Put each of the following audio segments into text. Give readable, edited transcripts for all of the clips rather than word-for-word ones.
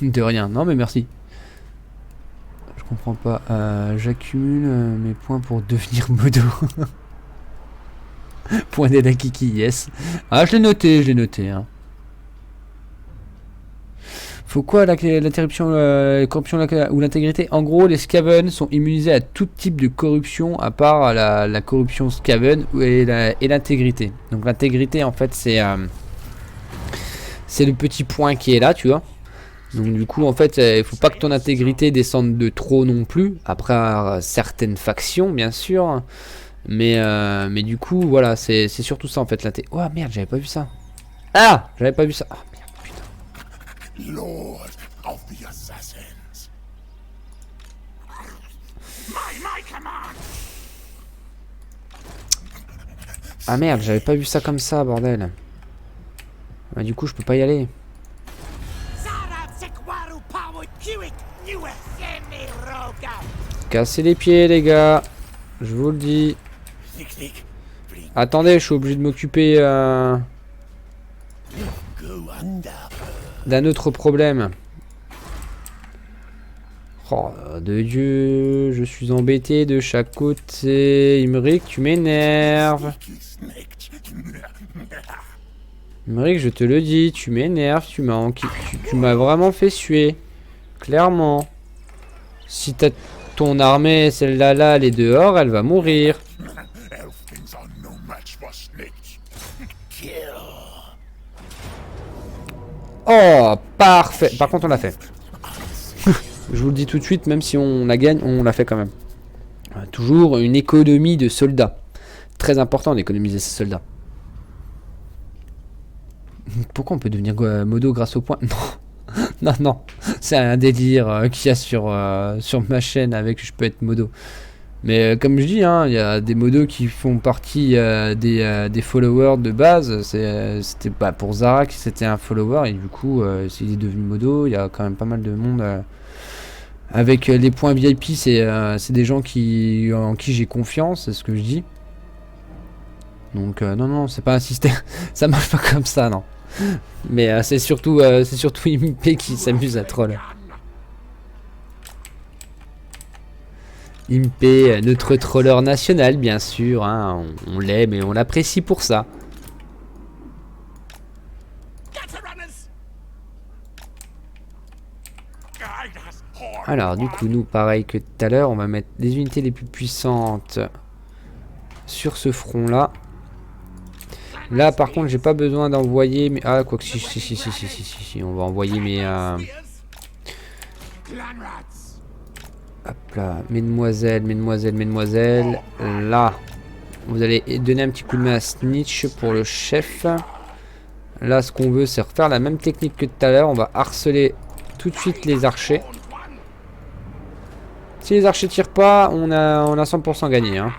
De rien, non mais merci. Je comprends pas. J'accumule mes points pour devenir modo. Point d'aide à Kiki, yes. Ah, je l'ai noté. Hein. Faut quoi l'interruption, la corruption ou l'intégrité? En gros, les Skaven sont immunisés à tout type de corruption à part la corruption Skaven et l'intégrité. Donc l'intégrité, en fait, c'est le petit point qui est là, tu vois. Donc du coup, en fait, il faut pas que ton intégrité descende de trop non plus. Après certaines factions, bien sûr. Mais du coup, voilà, c'est surtout ça, en fait. Oh merde, j'avais pas vu ça. Ah, j'avais pas vu ça. Ah merde, putain. Lord of the Assassins. My command. Ah merde, j'avais pas vu ça comme ça, bordel. Bah, du coup, je peux pas y aller. Cassez les pieds, les gars. Je vous le dis. Attendez, je suis obligé de m'occuper d'un autre problème. Oh, de Dieu, je suis embêté de chaque côté. Imric, tu m'énerves. Imric, je te le dis, tu m'énerves. Tu m'as vraiment fait suer. Clairement. Si t'as ton armée, celle-là, là, elle est dehors, elle va mourir. Oh, parfait. Par contre, on l'a fait. Je vous le dis tout de suite, même si on la gagne, on l'a fait quand même. Toujours une économie de soldats. Très important d'économiser ces soldats. Pourquoi on peut devenir modo grâce au point? Non, non, c'est un délire qu'il y a sur ma chaîne avec je peux être modo. Mais comme je dis, hein, il y a des modos qui font partie des followers de base. C'était pas pour Zarak, c'était un follower et du coup, s'il est devenu modo, il y a quand même pas mal de monde. Avec les points VIP, c'est des gens en qui j'ai confiance, c'est ce que je dis. Donc non, non, c'est pas un système, ça marche pas comme ça, non. Mais c'est surtout Impé qui s'amuse à troll. Impé, notre troller national, bien sûr. Hein, on l'aime et on l'apprécie pour ça. Alors, du coup, nous, pareil que tout à l'heure, on va mettre les unités les plus puissantes sur ce front-là. Là, par contre, j'ai pas besoin d'envoyer... Mais... Ah, quoi que si, on va envoyer mes... Hop là, mesdemoiselles. Là, vous allez donner un petit coup de main à Snitch pour le chef. Là, ce qu'on veut, c'est refaire la même technique que tout à l'heure. On va harceler tout de suite les archers. Si les archers tirent pas, on a 100% gagné. Hein.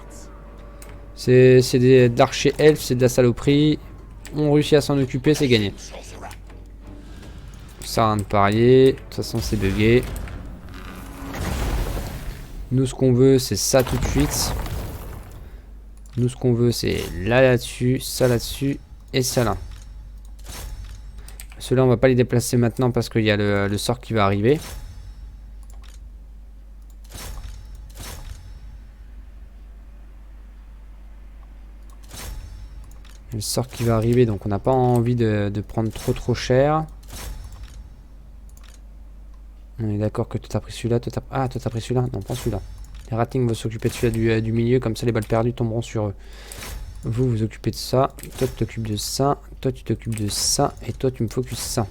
C'est de l'archer elfe, c'est de la saloperie. On réussit à s'en occuper, c'est gagné. Ça rien de parier. De toute façon, c'est bugué. Nous, ce qu'on veut, c'est ça tout de suite. Nous, ce qu'on veut, c'est là-dessus, ça là-dessus et ça là. Ceux-là, on va pas les déplacer maintenant parce qu'il y a le sort qui va arriver. Le sort qui va arriver, donc on n'a pas envie de prendre trop cher. On est d'accord que toi t'as pris celui-là, ah toi t'as pris celui-là, non pas celui-là. Les ratings vont s'occuper de celui-là du milieu, comme ça les balles perdues tomberont sur eux. Vous vous occupez de ça, toi tu t'occupes de ça, toi tu t'occupes de ça, et toi tu me focuses ça.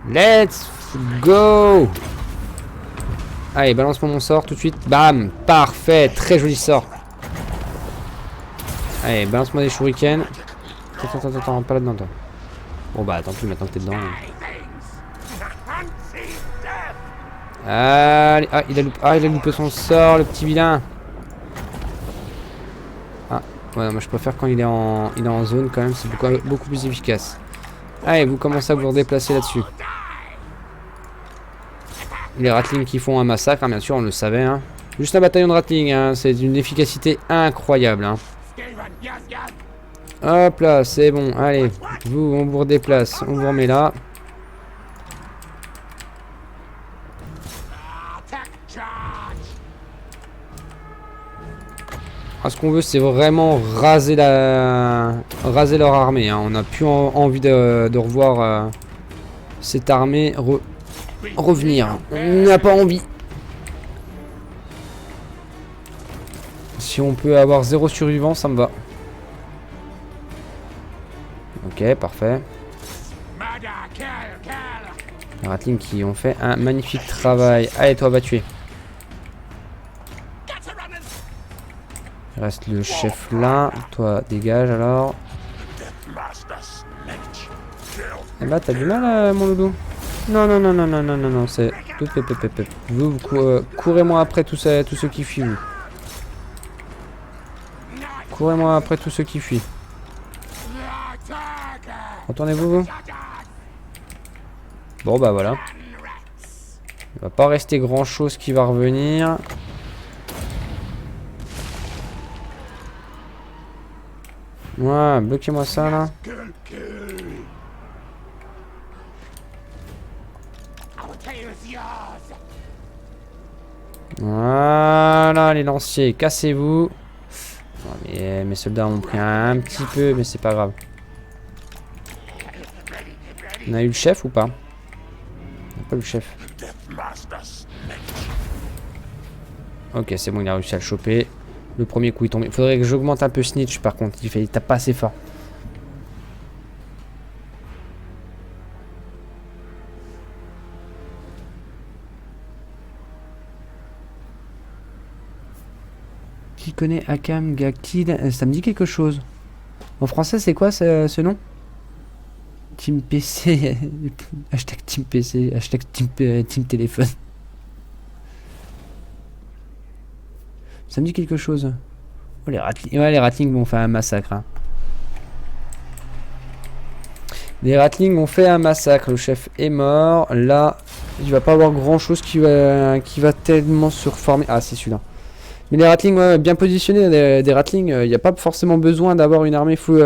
Let's go! Allez, balance-moi mon sort tout de suite, bam, parfait, très joli sort. Allez, balance-moi des shurikens. Attends, pas là-dedans, toi. Bon bah, tant pis, maintenant que t'es dedans. Allez, ah, il a loupé son sort, le petit vilain. Ah, ouais, moi je préfère quand il est en zone quand même, c'est beaucoup plus efficace. Allez, vous commencez à vous redéplacer là-dessus. Les ratlings qui font un massacre, hein, bien sûr, on le savait. Hein. Juste un bataillon de ratlings, hein, c'est d'une efficacité incroyable. Hein. Hop là, c'est bon, allez, on vous redéplace, on vous remet là. Ah, ce qu'on veut, c'est vraiment raser leur armée. Hein. On n'a plus envie de revoir cette armée revenir. On n'a pas envie. Si on peut avoir 0 survivant, ça me va. Ok, parfait. Les ratlings qui ont fait un magnifique travail. Allez, toi, va tuer. Il reste le chef là. Toi, dégage alors. Eh bah, t'as du mal, mon loulou. Non, c'est... Vous courez-moi après tous ceux qui fuient, vous. Courez-moi après tous ceux qui fuient. Retournez-vous, vous. Bon, bah voilà. Il va pas rester grand-chose qui va revenir. Ouais, bloquez-moi ça, là. Voilà, les lanciers, cassez-vous. Mais mes soldats ont pris un petit peu, mais c'est pas grave. On a eu le chef ou pas? On n'a pas eu le chef. Ok, c'est bon, il a réussi à le choper. Le premier coup, il tombe. Il faudrait que j'augmente un peu Snitch, par contre. Il tape pas assez fort. Qui connaît Akam Gaktid? Ça me dit quelque chose. En français, c'est quoi ce nom? Team PC. Hashtag Team PC. Hashtag Team Téléphone. Ça me dit quelque chose. Oh, les ratlings. Ouais, les ratlings vont faire un massacre. Hein. Les ratlings ont fait un massacre. Le chef est mort. Là, il va pas avoir grand chose qui va tellement se reformer. Ah, c'est celui-là. Mais les ratlings, ouais, bien positionnés, des ratlings, il n'y a pas forcément besoin d'avoir une armée full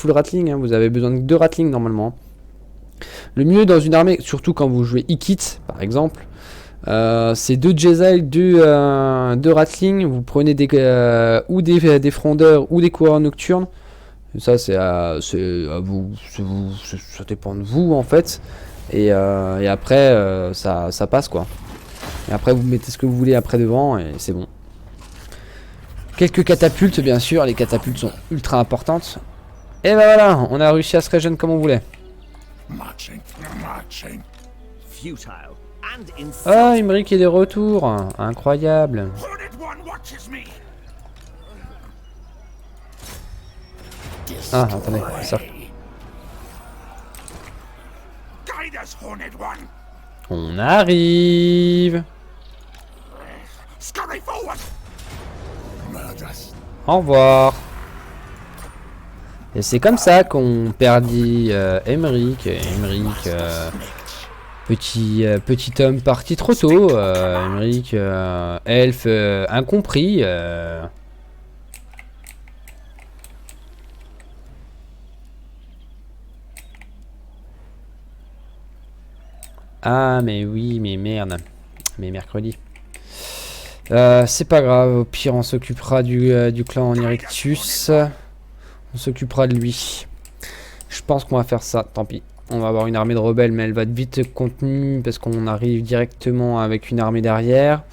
ratling. Hein. Vous avez besoin de 2 ratlings normalement. Le mieux dans une armée, surtout quand vous jouez Ikit par exemple, c'est 2 Jesai, 2 ratlings. Vous prenez ou des frondeurs ou des coureurs nocturnes. Et ça, c'est à vous, ça dépend de vous en fait. Et après, ça passe quoi. Et après, vous mettez ce que vous voulez après devant et c'est bon. Quelques catapultes, bien sûr. Les catapultes sont ultra importantes. Et ben voilà, on a réussi à se régénérer comme on voulait. Ah, Imric est de retour. Incroyable. Ah, attendez, ça. On arrive. Au revoir. Et c'est comme ça qu'on perdit Emmerich. Petit homme parti trop tôt. Emmerich, elfe incompris. Ah mais oui, mais merde. Mais mercredi. C'est pas grave, au pire on s'occupera du clan Erectus. On s'occupera de lui. Je pense qu'on va faire ça, tant pis. On va avoir une armée de rebelles, mais elle va être vite contenue parce qu'on arrive directement avec une armée derrière.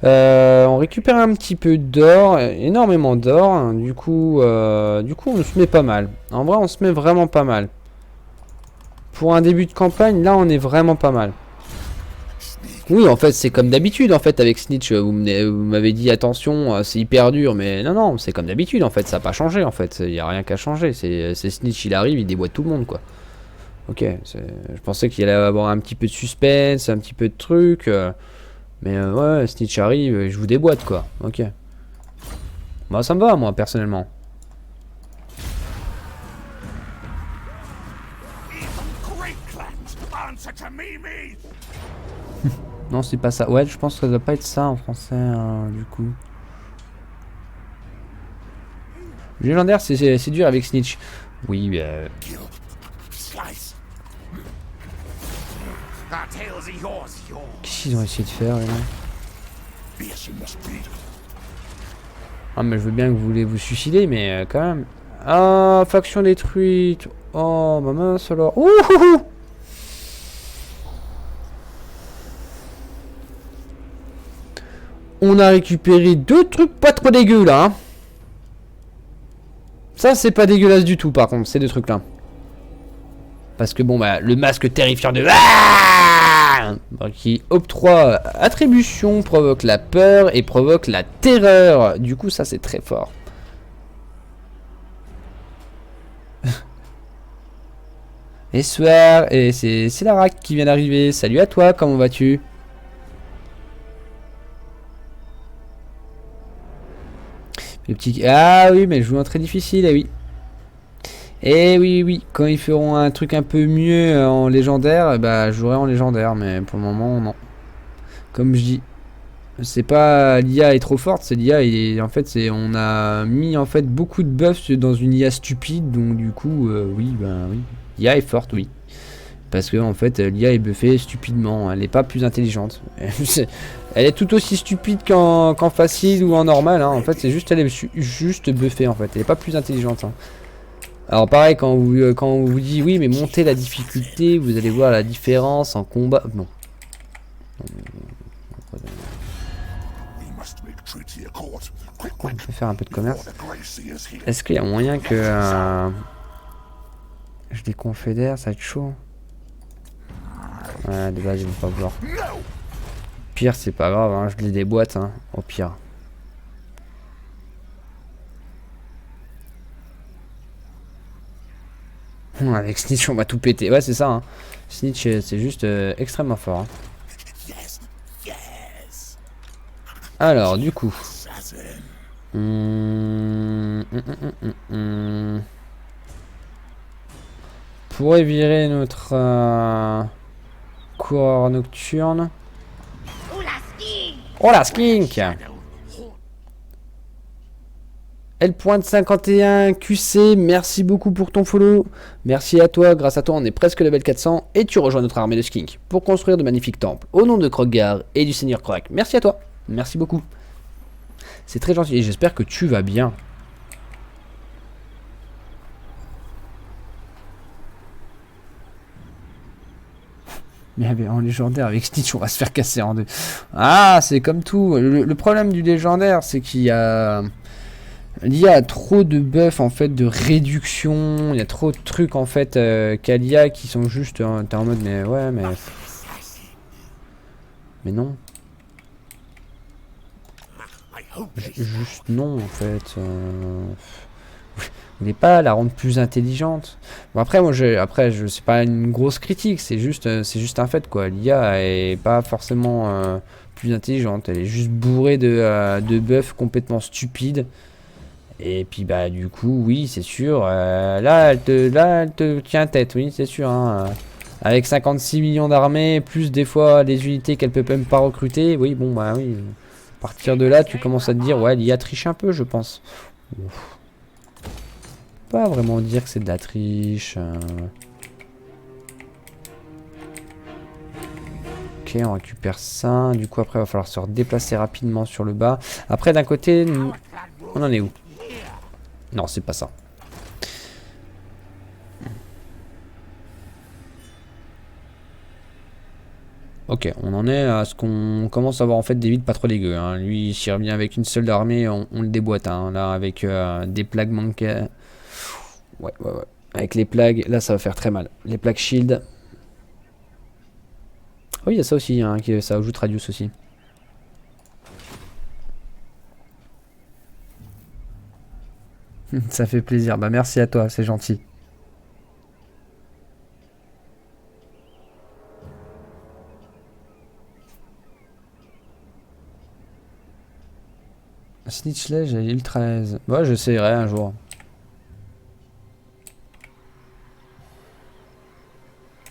On récupère un petit peu d'or, énormément d'or. Du coup, on se met pas mal. En vrai, on se met vraiment pas mal. Pour un début de campagne, là, on est vraiment pas mal. Oui, en fait, c'est comme d'habitude, en fait, avec Snitch, vous m'avez dit, attention, c'est hyper dur, mais non, non, c'est comme d'habitude, en fait, ça n'a pas changé, en fait, il n'y a rien qu'à changer, c'est Snitch, il arrive, il déboîte tout le monde, quoi. Ok, je pensais qu'il allait avoir un petit peu de suspense, un petit peu de truc, mais ouais, Snitch arrive, et je vous déboîte, quoi, ok. Bah, ça me va, moi, personnellement. Great clans answer to me. Non, c'est pas ça. Ouais, je pense que ça doit pas être ça en français, du coup. Légendaire, c'est dur avec Snitch. Oui, Kill. Slice. Our tails are yours. qu'est-ce qu'ils ont essayé de faire, là? Yes, you must be. Ah, mais je veux bien que vous voulez vous suicider, mais quand même. Ah, faction détruite. Oh, ma mince alors. Ouh, ouh, ouh. On a récupéré 2 trucs pas trop dégueux, là. Hein. Ça, c'est pas dégueulasse du tout, par contre, ces 2 trucs-là. Parce que, bon, bah, le masque terrifiant de... Ah qui octroie attribution, provoque la peur et provoque la terreur. Du coup, ça, c'est très fort. Et soir, et c'est Lara qui vient d'arriver. Salut à toi, comment vas-tu? Le petit... Ah oui, mais je joue un très difficile, eh oui. Eh oui, oui, quand ils feront un truc un peu mieux en légendaire, bah je jouerai en légendaire, mais pour le moment, non. Comme je dis, c'est pas l'IA est trop forte, c'est l'IA et en fait c'est on a mis en fait beaucoup de buffs dans une IA stupide, donc du coup oui, ben oui, l'IA est forte, oui. Parce que en fait l'IA est buffée stupidement, elle n'est pas plus intelligente. Elle est tout aussi stupide qu'en facile ou en normal, hein. En fait c'est juste elle est juste buffée en fait, elle est pas plus intelligente. Hein. Alors pareil quand on vous dit oui mais montez la difficulté, vous allez voir la différence en combat. Non. On peut faire un peu de commerce. Est-ce qu'il y a moyen que je les confédère, ça va être chaud. Ouais, de base ils vont pas vouloir. Pire c'est pas grave, hein, je les déboîte, hein, au pire. Avec Snitch on va tout péter, ouais c'est ça. Hein. Snitch c'est juste extrêmement fort. Hein. Alors du coup. Pourrait virer notre coureur nocturne. Oh la skink. L.51 QC, merci beaucoup pour ton follow. Merci à toi, grâce à toi on est presque level 400 et tu rejoins notre armée de skink pour construire de magnifiques temples au nom de Kroggar et du Seigneur Croak. Merci à toi, merci beaucoup. C'est très gentil et j'espère que tu vas bien. Mais en légendaire avec Snitch on va se faire casser en deux. Ah c'est comme tout. Le problème du légendaire c'est qu'il y a trop de buffs en fait de réduction. Il y a trop de trucs en fait qu'à l'IA qui sont juste t'es en mode mais ouais mais non. Juste non en fait. Vous voulez pas la rendre plus intelligente. Bon après moi je c'est pas une grosse critique, c'est juste un fait quoi. L'IA est pas forcément plus intelligente, elle est juste bourrée de buffs complètement stupides. Et puis bah du coup oui c'est sûr là elle te tient tête, oui c'est sûr hein. Avec 56 millions d'armées plus des fois les unités qu'elle peut même pas recruter, oui bon bah oui. À partir de là tu commences à te dire ouais l'IA triche un peu je pense. Ouf. Pas vraiment dire que c'est de la triche. Ok, on récupère ça. Du coup, après, il va falloir se redéplacer rapidement sur le bas. Après, d'un côté, on en est où? Non, c'est pas ça. Ok, on en est à ce qu'on commence à avoir en fait des villes pas trop dégueu. Hein. Lui, s'il revient avec une seule armée, on le déboîte. Hein. Là, avec des plagues manquées. Ouais. Avec les plagues, là ça va faire très mal. Les plagues shield. Oui, il y a ça aussi, hein, ça ajoute Radius aussi. Ça fait plaisir. Bah merci à toi, c'est gentil. Snitchley, j'ai eu le 13. Ouais, j'essaierai un jour.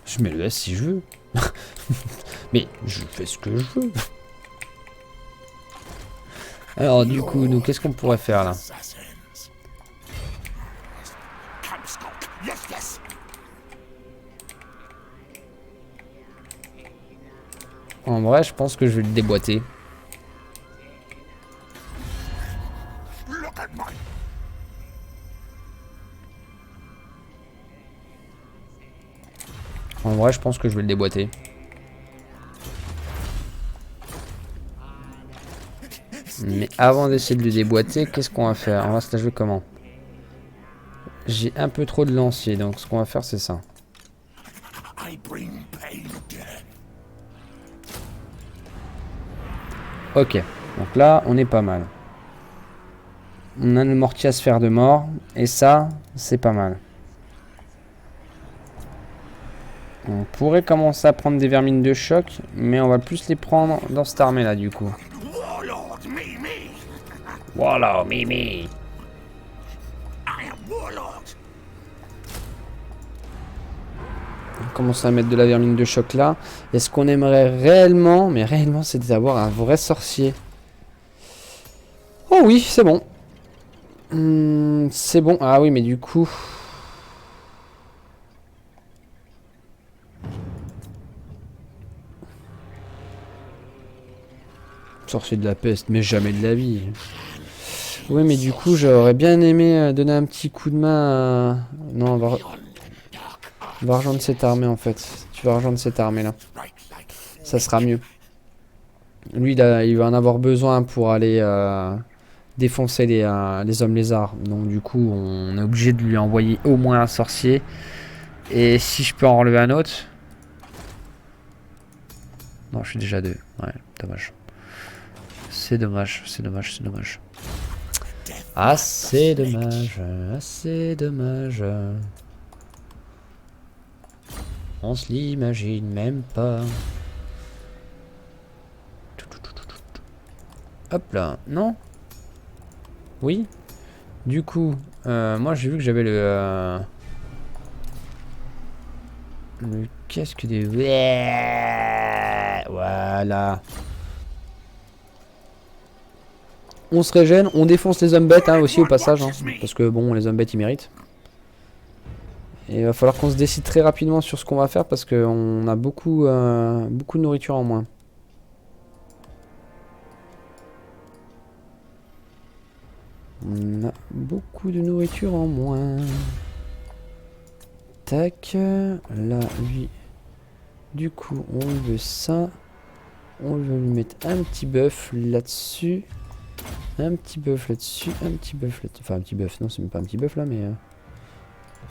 Je mets le S si je veux. Mais je fais ce que je veux. Alors du coup, nous, qu'est-ce qu'on pourrait faire là? Assassins. Campstalk. Yes, yes. En vrai, je pense que je vais le déboîter. Look at my. En vrai, je pense que je vais le déboîter. Mais avant d'essayer de le déboîter, qu'est-ce qu'on va faire? On va se la jouer comment? J'ai un peu trop de lanciers, donc ce qu'on va faire, c'est ça. I bring pain. Ok, donc là, on est pas mal. On a le mortier à sphère de mort, et ça, c'est pas mal. On pourrait commencer à prendre des vermines de choc, mais on va plus les prendre dans cette armée là du coup. Warlord, me. Voilà, Mimi. I am Warlord. On commence à mettre de la vermine de choc là. Est-ce qu'on aimerait réellement, mais réellement, c'est d'avoir un vrai sorcier? Oh oui, c'est bon. C'est bon. Ah oui, mais du coup... Sorcier de la peste, mais jamais de la vie. Oui, mais du coup, j'aurais bien aimé donner un petit coup de main à... Non, on va rejoindre cette armée, en fait. Tu vas rejoindre cette armée-là. Ça sera mieux. Lui, il va en avoir besoin pour aller défoncer les hommes lézards. Donc, du coup, on est obligé de lui envoyer au moins un sorcier. Et si je peux en relever un autre... Non, je suis déjà deux. Ouais, dommage. C'est dommage, c'est dommage, c'est dommage. Ah, c'est dommage, c'est dommage. On se l'imagine même pas. Hop là, non? Oui? Du coup, moi j'ai vu que j'avais le casque des... Voilà. On se régène, on défonce les hommes bêtes hein, aussi au passage, hein, parce que bon, les hommes bêtes ils méritent. Et il va falloir qu'on se décide très rapidement sur ce qu'on va faire parce qu'on a beaucoup de nourriture en moins. On a beaucoup de nourriture en moins. Tac, là, lui. Du coup, on veut ça. On veut lui mettre un petit buff là-dessus. Un petit buff là-dessus, un petit buff là-dessus. Enfin, un petit buff, non, c'est même pas un petit buff là, mais...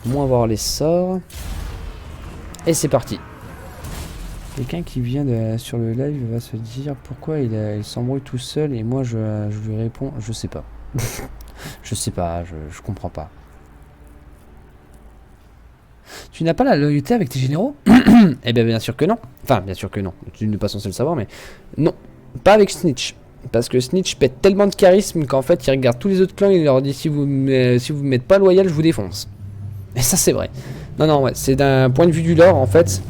moins voir les sorts. Et c'est parti. Quelqu'un qui vient sur le live va se dire pourquoi il s'embrouille tout seul et moi je lui réponds, je sais pas. Je sais pas, je comprends pas. Tu n'as pas la loyauté avec tes généraux? Eh bien, bien sûr que non. Enfin, bien sûr que non. Tu n'es pas censé le savoir, mais... Non, pas avec Snitch. Parce que Snitch pète tellement de charisme qu'en fait, il regarde tous les autres clans et il leur dit si vous m'êtes pas loyal, je vous défonce. Et ça, c'est vrai. Non, non, ouais, c'est d'un point de vue du lore, en fait.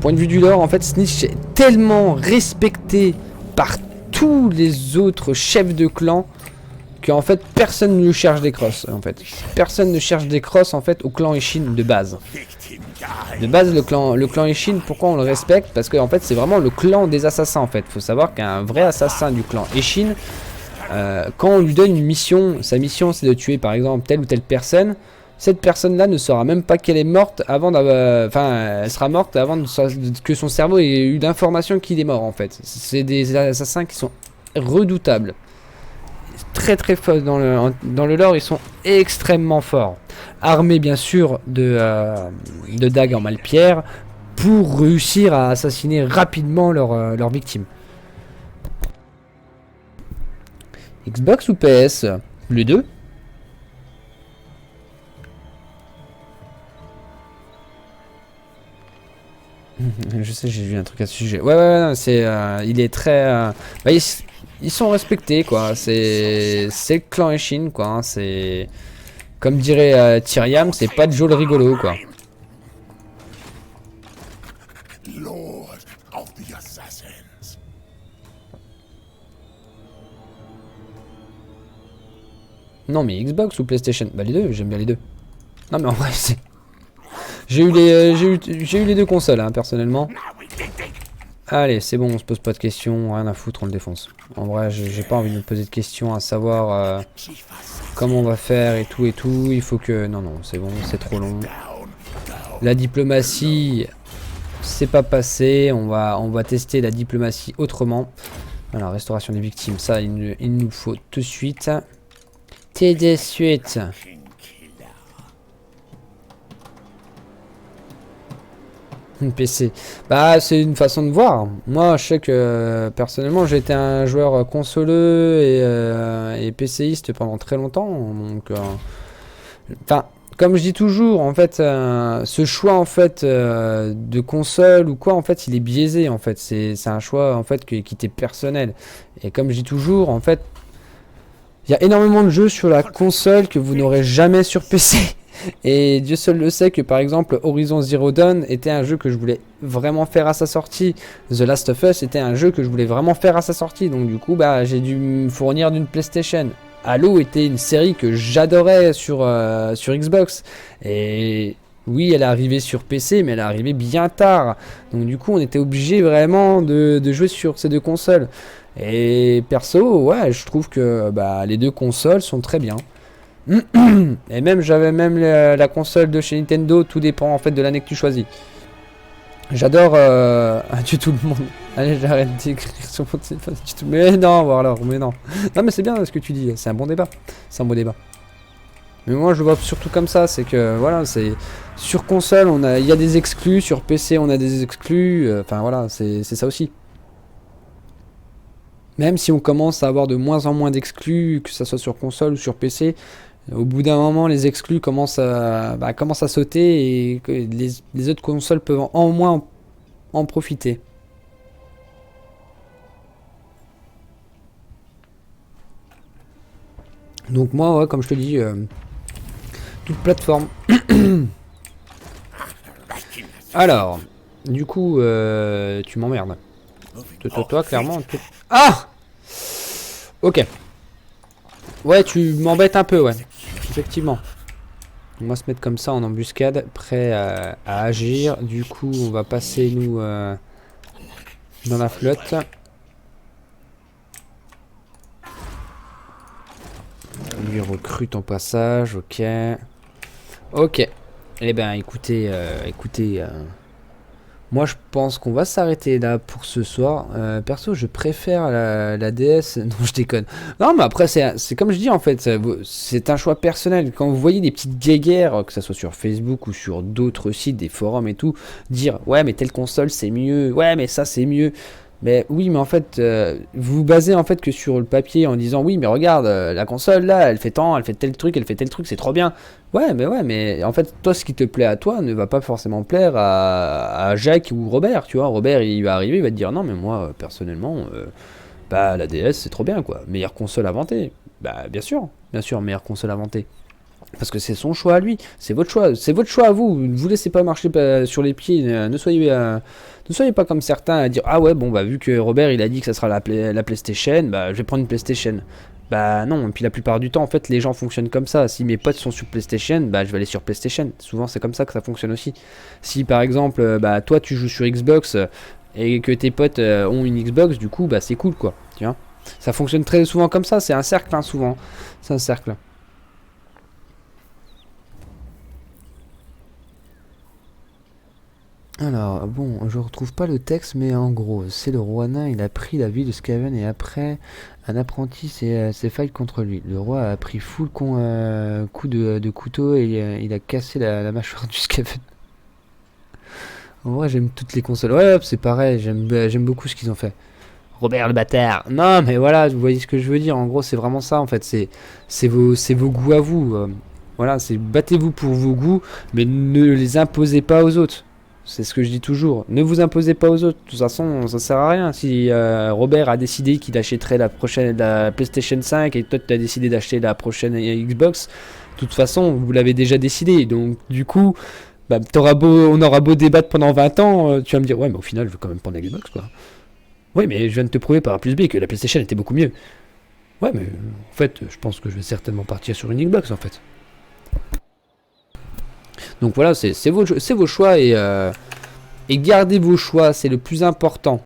Point de vue du lore, en fait, Snitch est tellement respecté par tous les autres chefs de clan qu'en fait, personne ne lui cherche des crosses, en fait. Personne ne cherche des crosses, en fait, au clan Ishin de base. De base, le clan Ishin, pourquoi on le respecte? Parce que en fait, c'est vraiment le clan des assassins, en fait. Faut savoir qu'un vrai assassin du clan Ishin, quand on lui donne une mission, sa mission, c'est de tuer, par exemple, telle ou telle personne. Cette personne-là ne saura même pas qu'elle est morte avant d'avoir... Enfin, elle sera morte avant que son cerveau ait eu l'information qu'il est mort, en fait. C'est des assassins qui sont redoutables. Très très forts dans le lore, ils sont extrêmement forts. Armés, bien sûr, de dagues en malpierre pour réussir à assassiner rapidement leur victime. Xbox ou PS? Les deux. Je sais, j'ai vu un truc à ce sujet. Ouais, c'est, il est très, bah, ils sont respectés, quoi. C'est le clan Eshin, quoi. Hein. C'est, comme dirait Tyriam, c'est pas Joe le rigolo, quoi. Lord of the Assassins. Non, mais Xbox ou PlayStation? Bah les deux, j'aime bien les deux. Non, mais en vrai, c'est... J'ai eu les deux consoles, hein, personnellement. Allez, c'est bon, on se pose pas de questions, rien à foutre, on le défonce. En vrai, j'ai pas envie de me poser de questions à savoir comment on va faire et tout et tout. Il faut que... Non, c'est bon, c'est trop long. La diplomatie, c'est pas passé. On va tester la diplomatie autrement. Voilà, restauration des victimes, ça, il nous faut tout de suite. Tout de suite. PC. Bah, c'est une façon de voir. Moi, je sais que personnellement, j'ai été un joueur consoleux et PCiste pendant très longtemps. Donc, enfin, comme je dis toujours, en fait, ce choix en fait de console ou quoi, en fait, il est biaisé. En fait, c'est un choix en fait qui t'est personnel. Et comme je dis toujours, en fait, il y a énormément de jeux sur la console que vous n'aurez jamais sur PC. Et Dieu seul le sait que par exemple Horizon Zero Dawn était un jeu que je voulais vraiment faire à sa sortie. The Last of Us était un jeu que je voulais vraiment faire à sa sortie. Donc du coup bah j'ai dû me fournir d'une PlayStation. Halo était une série que j'adorais sur Xbox. Et oui, elle est arrivée sur PC, mais elle est arrivée bien tard. Donc du coup on était obligé vraiment de jouer sur ces deux consoles. Et perso, ouais, je trouve que bah, les deux consoles sont très bien. Et même j'avais même la console de chez Nintendo, tout dépend en fait de l'année que tu choisis. J'adore tu tout le monde. Allez, j'arrête d'écrire sur mon téléphone. Mais non, voilà, mais non. Non mais c'est bien ce que tu dis, c'est un bon débat. C'est un bon débat. Mais moi je le vois surtout comme ça, c'est que voilà, c'est sur console il y a des exclus, sur PC on a des exclus, enfin voilà, c'est ça aussi. Même si on commence à avoir de moins en moins d'exclus, que ce soit sur console ou sur PC, au bout d'un moment, les exclus commencent à sauter et que les autres consoles peuvent en moins en profiter. Donc moi, ouais, comme je te dis, toute plateforme. Alors, du coup, tu m'emmerdes. Toi, clairement. Ah! Ok. Ouais, tu m'embêtes un peu, ouais. Effectivement. On va se mettre comme ça en embuscade, prêt à agir. Du coup, on va passer, nous, dans la flotte. On lui recrute en passage, ok. Ok. Eh ben, écoutez, moi je pense qu'on va s'arrêter là pour ce soir. Perso, je préfère la DS. Non, je déconne. Non, mais après, c'est comme je dis en fait, c'est un choix personnel. Quand vous voyez des petites guéguerres, que ce soit sur Facebook ou sur d'autres sites, des forums et tout, dire ouais, mais telle console c'est mieux, ouais, mais ça c'est mieux. Mais oui, mais en fait, vous vous basez en fait que sur le papier en disant oui, mais regarde, la console là, elle fait tant, elle fait tel truc, c'est trop bien. Ouais, mais en fait, toi, ce qui te plaît à toi ne va pas forcément plaire à Jacques ou Robert, tu vois. Robert, il va arriver, il va te dire non, mais moi, personnellement, bah la DS c'est trop bien quoi, meilleure console inventée. Bah bien sûr, meilleure console inventée. Parce que c'est son choix à lui, c'est votre choix à vous. Ne vous laissez pas marcher sur les pieds, ne soyez pas comme certains à dire ah ouais bon bah vu que Robert il a dit que ça sera la PlayStation, bah je vais prendre une PlayStation. Bah non, et puis la plupart du temps en fait les gens fonctionnent comme ça. Si mes potes sont sur PlayStation, bah je vais aller sur PlayStation. Souvent c'est comme ça que ça fonctionne aussi. Si par exemple bah toi tu joues sur Xbox et que tes potes ont une Xbox, du coup bah c'est cool quoi, tu vois. Ça fonctionne très souvent comme ça, c'est un cercle hein, souvent. C'est un cercle. Alors, bon, je retrouve pas le texte, mais en gros, c'est le roi nain, il a pris la vie de Skaven et après, un apprenti s'est fight contre lui. Le roi a pris full coup de couteau et il a cassé la mâchoire du Skaven. En vrai, j'aime toutes les consoles. Ouais, c'est pareil, j'aime beaucoup ce qu'ils ont fait. Robert le bâtard. Non, mais voilà, vous voyez ce que je veux dire. En gros, c'est vraiment ça, en fait. C'est vos goûts à vous. Voilà, c'est battez-vous pour vos goûts, mais ne les imposez pas aux autres. C'est ce que je dis toujours. Ne vous imposez pas aux autres. De toute façon, ça sert à rien. Si Robert a décidé qu'il achèterait la PlayStation 5 et toi tu as décidé d'acheter la prochaine Xbox, de toute façon, vous l'avez déjà décidé. Donc, du coup, bah, on aura beau débattre pendant 20 ans, tu vas me dire, ouais, mais au final, je veux quand même prendre la Xbox, quoi. Oui, mais je viens de te prouver par A plus B que la PlayStation était beaucoup mieux. Ouais, mais en fait, je pense que je vais certainement partir sur une Xbox, en fait. Donc voilà, c'est vos choix et gardez vos choix, c'est le plus important.